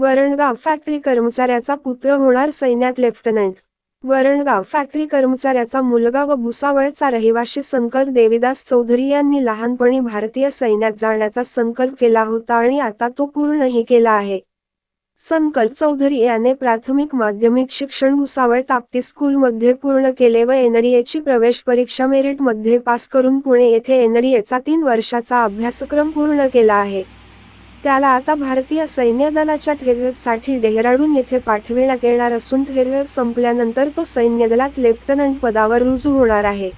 Varangaon factory कर्मचाऱ्याचा पुत्र होणार सैन्यात लेफ्टनंट। वरणगाव फॅक्टरी कर्मचाऱ्याचा मुलगा व भुसावळचा रहिवासी संकल्प देवीदास चौधरी यांनी लहानपणी भारतीय सैन्यात जाण्याचा संकल्प केला होता आणि आता तो पूर्णही केला आहे। संकल्प चौधरी याने प्राथमिक माध्यमिक शिक्षण भुसावळ ताप्ती स्कूलमध्ये पूर्ण केले व एनडीएची प्रवेश परीक्षा मेरिटमध्ये पास करून पुणे येथे एनडीएचा 3 वर्षाचा अभ्यासक्रम पूर्ण केला आहे। त्याला आता भारतीय सैन्य दलाच्या ट्रेनिंगसाठी डेहराडून येथे पाठविण्यात येणार असून ट्रेनिंग संपल्यानंतर तो सैन्य दलात लेफ्टनंट पदावर रुजू होणार आहे।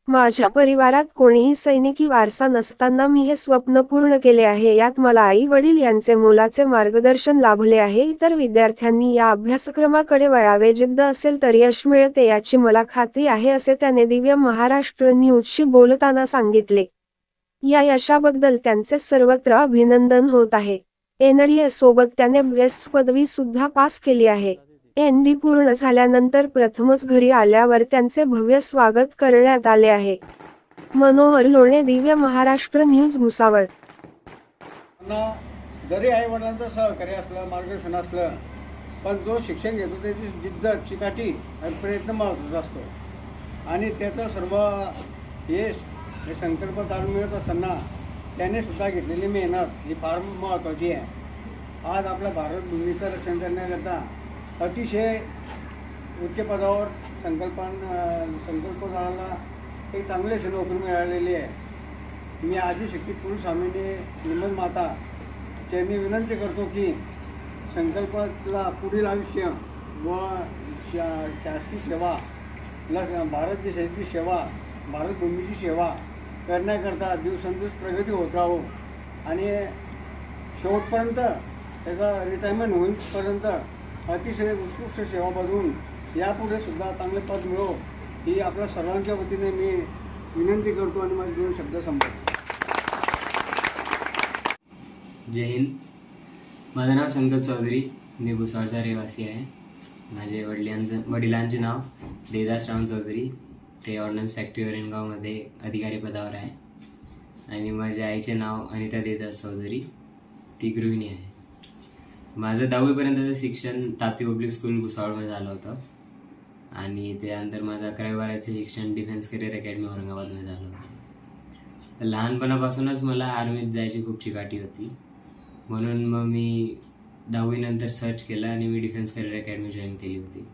माझ्या परिवारात कोणीही सैनिकी वारसा नसताना मी हे स्वप्न पूर्ण केले आहे। यात मला आई वडील यांचे मोलाचे मार्गदर्शन लाभले आहे। इतर विद्यार्थ्यांनी या अभ्यासक्रमाकडे वळावे, जिद्द असेल तर यश मिळते याची मला खात्री आहे, असे त्याने दिव्य महाराष्ट्र न्यूजशी बोलताना सांगितले। या यशाबद्दल त्यांचे सर्वत्र अभिनंदन होत आहे। एनडीए सोबत त्याने बेस्ट पदवी सुद्धा पास केली आहे। एनडी पूर्ण झाल्यानंतर प्रथमच घरी आल्यावर त्यांचे भव्य स्वागत करण्यात आले आहे। मनोहर लोणे, दिव्य महाराष्ट्र न्यूज, भुसावळ। जरी आई वडिलांचं सहकार्य असलं, मार्गदर्शन असलं, पण जो शिक्षण घेतो त्याची जिद्द, चिकाटी आणि प्रयत्न महत्त्वाचा असतो आणि त्याचं सर्व यश हे संकल्प जाणून मिळत असताना त्याने सुद्धा घेतलेली मेहनत ही फार महत्त्वाची आहे। आज आपल्या भारत भूमीचं रक्षण करण्याकरता अतिशय उच्च पदावर संकल्प झाला एक चांगली अशी नोकरी मिळालेली आहे। मी आदिशक्ती कुलस्वामिनी निमल माता यांनी विनंती करतो की संकल्पाला पुढील आयुष्य व शासकीय सेवा, भारत देशाची सेवा, भारत भूमीची सेवा करण्याकरता दिवसेंदिवस प्रगती होत राहो आणि शेवटपर्यंत त्याचा रिटायरमेंट होईपर्यंत अतिशय उत्कृष्ट सेवा बजावून यापुढे सुद्धा चांगले पद मिळो ही आपल्या सर्वांच्या वतीने मी विनंती करतो आणि माझे 2 शब्द संपवतो। जय हिंद। माझं नाव संकल्प चौधरी, मी भुसावळचा रहिवासी आहे। माझे वडिलांचे नाव देवीदास राम चौधरी, ते ऑर्डनन्स फॅक्टरी वरणगावमध्ये अधिकारी पदावर आहे आणि माझ्या आईचे नाव अनिता देवीदास चौधरी, ती गृहिणी आहे। माझं 10वीपर्यंतचं शिक्षण ताप्ती पब्लिक स्कूल भुसावळमध्ये झालं होतं आणि त्यानंतर माझं 11वी-12वीचं शिक्षण डिफेन्स करिअर अकॅडमी औरंगाबादमध्ये झालं होतं। लहानपणापासूनच मला आर्मीत जायची खूप चिकाटी होती, म्हणून मग मी 10वीनंतर सर्च केलं आणि मी डिफेन्स करिअर अकॅडमी जॉईन केली होती।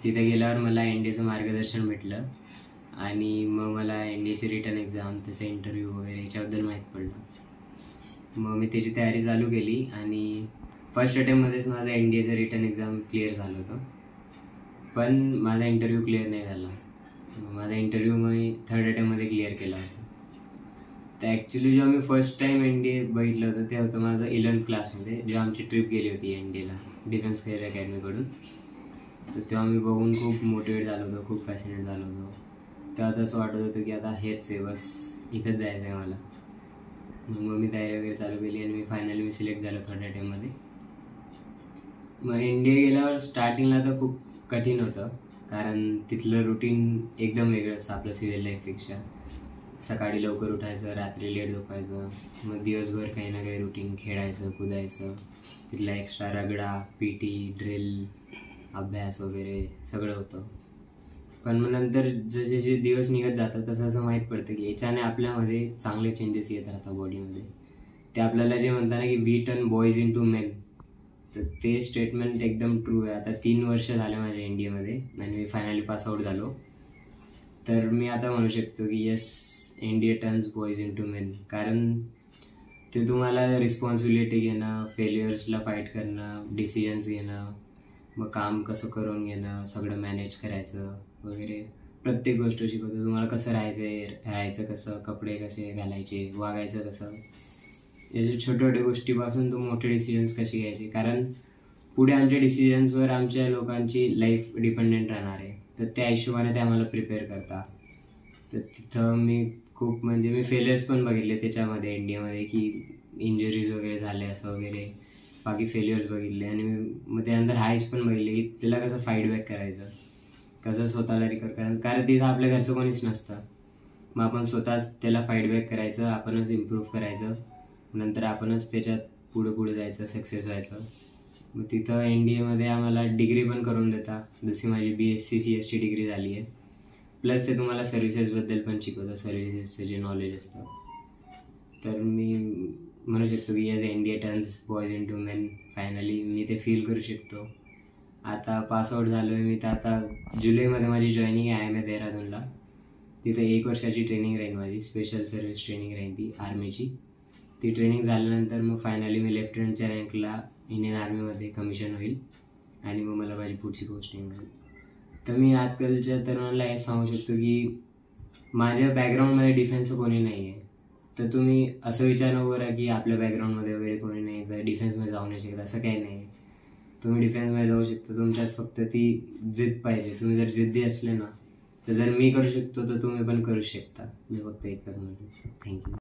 तिथे गेल्यावर मला एनडीएचं मार्गदर्शन भेटलं आणि मग मला एनडीएची रिटर्न एक्झाम, त्याचा इंटरव्ह्यू वगैरे याच्याबद्दल माहीत पडलं। मग मी त्याची तयारी चालू केली आणि फर्स्ट अटेम्प्टमध्येच माझं एनडीएचं रिटर्न एक्झाम क्लिअर झालं होतं, पण माझा इंटरव्ह्यू क्लिअर नाही झाला। माझा इंटरव्ह्यू मी 3rd अटेम्प्टमध्ये क्लिअर केला होता। तर ॲक्च्युली जेव्हा मी फर्स्ट टाईम एनडीए बघितलं होतं ते होतं माझं 11th क्लासमध्ये, जेव्हा आमची ट्रिप गेली होती एनडीएला डिफेन्स करिअर अकॅडमीकडून। तर तेव्हा मी बघून खूप मोटिवेट झालो होतो, खूप फॅसिनेट झालो होतो। तेव्हा तसं वाटत होतं की आता हेच आहे, बस इथंच जायचं आहे मला। मग मी तयारी वगैरे चालू केली आणि फायनली सिलेक्ट झालो 3rd अटेम्प्टमध्ये। मग एनडीए गेल्यावर स्टार्टिंगला तर खूप कठीण होतं, कारण तिथलं रुटीन एकदम वेगळं असतं आपलं सिव्हिल लाईफपेक्षा। सकाळी लवकर उठायचं, रात्री लेट झोपायचं, मग दिवसभर काही ना काही रुटीन, खेळायचं, कुदायचं, तिथला एक्स्ट्रा रगडा, पीटी, ड्रिल, अभ्यास वगैरे सगळं होतं। पण मग नंतर जसे जे दिवस निघत जातात तसं असं माहीत पडतं की याच्याने आपल्यामध्ये चांगले चेंजेस येत राहतात बॉडीमध्ये। ते आपल्याला जे म्हणतात ना की we turn boys into men, तर ते स्टेटमेंट एकदम ट्रू आहे। आता 3 वर्ष झाले माझ्या एनडीएमध्ये आणि मी फायनली पासआउट झालो, तर मी आता म्हणू शकतो की yes, NDA turns boys into men, कारण ते तुम्हाला रिस्पॉन्सिबिलिटी घेणं, फेल्युअर्सला फाईट करणं, डिसिजन्स घेणं, मग काम कसं करून घेणं, सगळं मॅनेज करायचं वगैरे, प्रत्येक गोष्ट शिकवतं। तुम्हाला कसं राहायचं कसं, कपडे कसे घालायचे, वागायचं कसं, याच्या छोट्या छोट्या गोष्टीपासून तो मोठे डिसिजन्स कसे घ्यायचे, कारण पुढे आमच्या डिसिजन्सवर आमच्या लोकांची लाईफ डिपेंडेंट राहणार आहे। तर त्या हिशोबाने ते आम्हाला प्रिपेअर करतात। तर तिथं मी खूप मी फेलियर्स पण बघितले त्याच्यामध्ये एनडीएमध्ये, की इंजरीज वगैरे झाले असं वगैरे, बाकी फेल्युअर्स बघितले आणि मग त्यानंतर हाईस पण बघितले की तिला कसं फाईट बॅक करायचं, कसं स्वतःला रिकवर करायचं, कारण तिथं आपल्या घरचं कोणीच नसतं। मग आपण स्वतःच त्याला फाईट बॅक करायचं, आपणच इम्प्रूव्ह करायचं, नंतर आपणच त्याच्यात पुढे जायचं, सक्सेस व्हायचं। मग तिथं NDAमध्ये आम्हाला डिग्री पण करून देता, जशी माझी BSc CS ची डिग्री झाली आहे. प्लस ते तुम्हाला सर्व्हिसेसबद्दल पण शिकवतं, सर्व्हिसेसचं जे नॉलेज असतं. तर मी म्हणू शकतो की as India turns boys into men, finally मी ते फील करू शकतो. आता पासआउट झालो आहे मी, तर आता जुलैमध्ये माझी जॉईनिंग आहे IIM देहरादूनला. तिथे 1 वर्षाची ट्रेनिंग राहील माझी, स्पेशल सर्व्हिस ट्रेनिंग राहील ती आर्मीची. ती ट्रेनिंग झाल्यानंतर मग फायनली मी लेफ्टनंटच्या रँकला इंडियन आर्मीमध्ये कमिशन होईल आणि मग मला माझी पुढची पोस्टिंग मिळेल. तर मी आजकालच्या तरुणाला हे सांगू शकतो की माझ्या बॅकग्राऊंडमध्ये डिफेन्सचं कोणी नाही आहे. तर तुम्ही असं विचार नको करा की आपल्या बॅकग्राऊंडमध्ये वगैरे कोणी नाही, तर डिफेन्समध्ये जाऊ नाही शकत, असं काही नाही. तुम्ही डिफेन्समध्ये जाऊ शकता, तुमच्यात फक्त ती जिद्द पाहिजे. तुम्ही जर जिद्दी असले ना, तर जर मी करू शकतो तर तुम्ही पण करू शकता. मी फक्त इतकंच म्हणतो. थँक्यू.